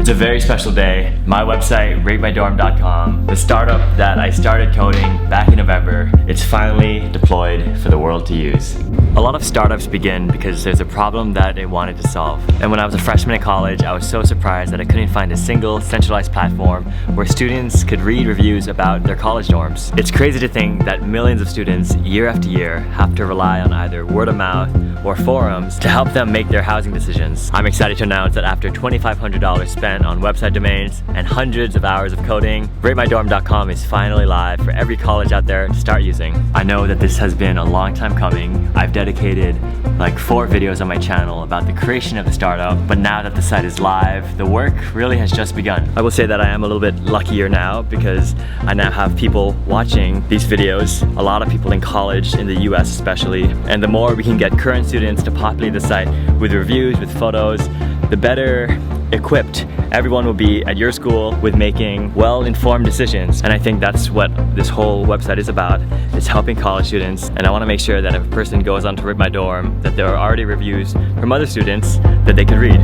It's a very special day. My website, ratemydorm.com, the startup that I started coding back in November, it's finally deployed for the world to use. A lot of startups begin because there's a problem that they wanted to solve. And when I was a freshman in college, I was so surprised that I couldn't find a single centralized platform where students could read reviews about their college dorms. It's crazy to think that millions of students, year after year, have to rely on either word of mouth or forums to help them make their housing decisions. I'm excited to announce that after $2,500 spent on website domains and hundreds of hours of coding, ratemydorm.com is finally live for every college out there to start using. I know that this has been a long time coming. I've dedicated like 4 videos on my channel about the creation of the startup, but now that the site is live, the work really has just begun. I will say that I am a little bit luckier now because I now have people watching these videos, a lot of people in college, in the US especially, and the more we can get current students to populate the site with reviews, with photos, the better equipped everyone will be at your school with making well-informed decisions. And I think that's what this whole website is about. It's helping college students, and I want to make sure that if a person goes on to Rate My Dorm, that there are already reviews from other students that they could read.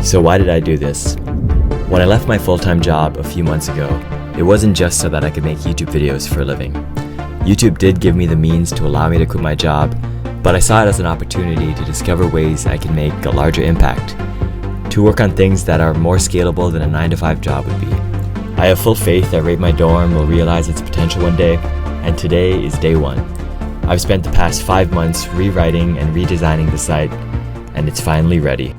So why did I do this? When I left my full-time job a few months ago, it wasn't just so that I could make YouTube videos for a living. YouTube did give me the means to allow me to quit my job, but I saw it as an opportunity to discover ways I can make a larger impact, to work on things that are more scalable than a 9-to-5 job would be. I have full faith that Rate My Dorm will realize its potential one day, and today is day 1. I've spent the past 5 months rewriting and redesigning the site, and it's finally ready.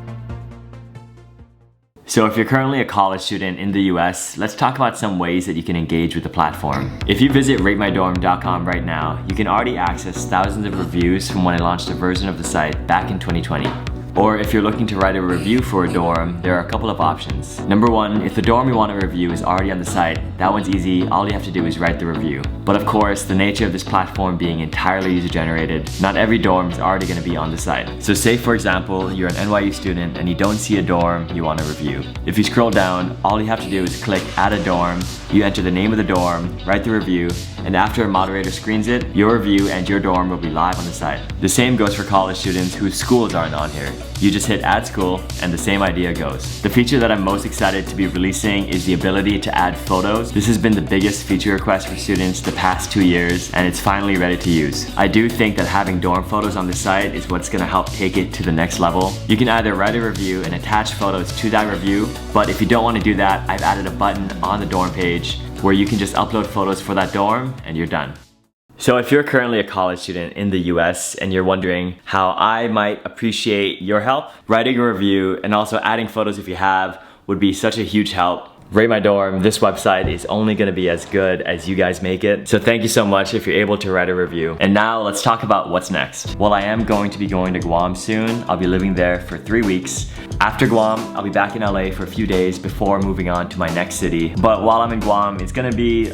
So if you're currently a college student in the US, let's talk about some ways that you can engage with the platform. If you visit ratemydorm.com right now, you can already access thousands of reviews from when I launched a version of the site back in 2020. Or if you're looking to write a review for a dorm, there are a couple of options. Number 1, if the dorm you want to review is already on the site, that one's easy. All you have to do is write the review. But of course, the nature of this platform being entirely user-generated, not every dorm is already going to be on the site. So say for example, you're an NYU student and you don't see a dorm you want to review. If you scroll down, all you have to do is click Add a Dorm, you enter the name of the dorm, write the review, and after a moderator screens it, your review and your dorm will be live on the site. The same goes for college students whose schools aren't on here. You just hit Add School, and the same idea goes. The feature that I'm most excited to be releasing is the ability to add photos. This has been the biggest feature request for students the past 2 years, and it's finally ready to use. I do think that having dorm photos on the site is what's gonna help take it to the next level. You can either write a review and attach photos to that review, but if you don't want to do that, I've added a button on the dorm page where you can just upload photos for that dorm and you're done. So if you're currently a college student in the US and you're wondering how I might appreciate your help, writing a review and also adding photos if you have would be such a huge help. Rate My Dorm, this website is only going to be as good as you guys make it. So thank you so much if you're able to write a review. And now let's talk about what's next. Well, I am going to be going to Guam soon. I'll be living there for 3 weeks. After Guam, I'll be back in LA for a few days before moving on to my next city. But while I'm in Guam, it's going to be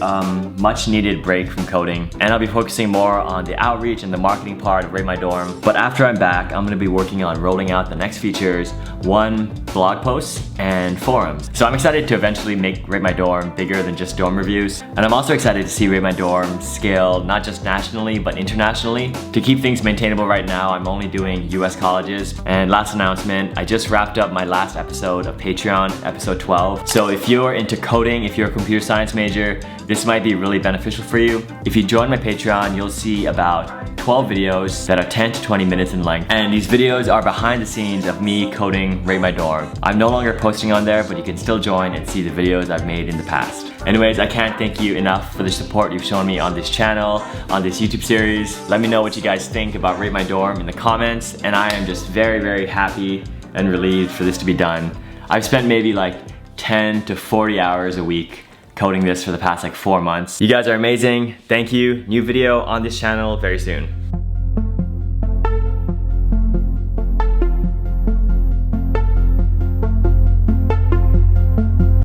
much needed break from coding. And I'll be focusing more on the outreach and the marketing part of Rate My Dorm. But after I'm back, I'm going to be working on rolling out the next features, 1, blog posts and forums. So I'm excited to eventually make Rate My Dorm bigger than just dorm reviews. And I'm also excited to see Rate My Dorm scale not just nationally, but internationally. To keep things maintainable right now, I'm only doing US colleges. And last announcement, I just wrapped up my last episode of Patreon, episode 12. So if you're into coding, if you're a computer science major, this might be really beneficial for you. If you join my Patreon, you'll see about 12 videos that are 10 to 20 minutes in length. And these videos are behind the scenes of me coding Rate My Dorm. I'm no longer posting on there, but you can still join and see the videos I've made in the past. Anyways, I can't thank you enough for the support you've shown me on this channel, on this YouTube series. Let me know what you guys think about Rate My Dorm in the comments, and I am just very, very happy and relieved for this to be done. I've spent maybe like 10 to 40 hours a week coding this for the past like 4 months. You guys are amazing. Thank you. New video on this channel very soon.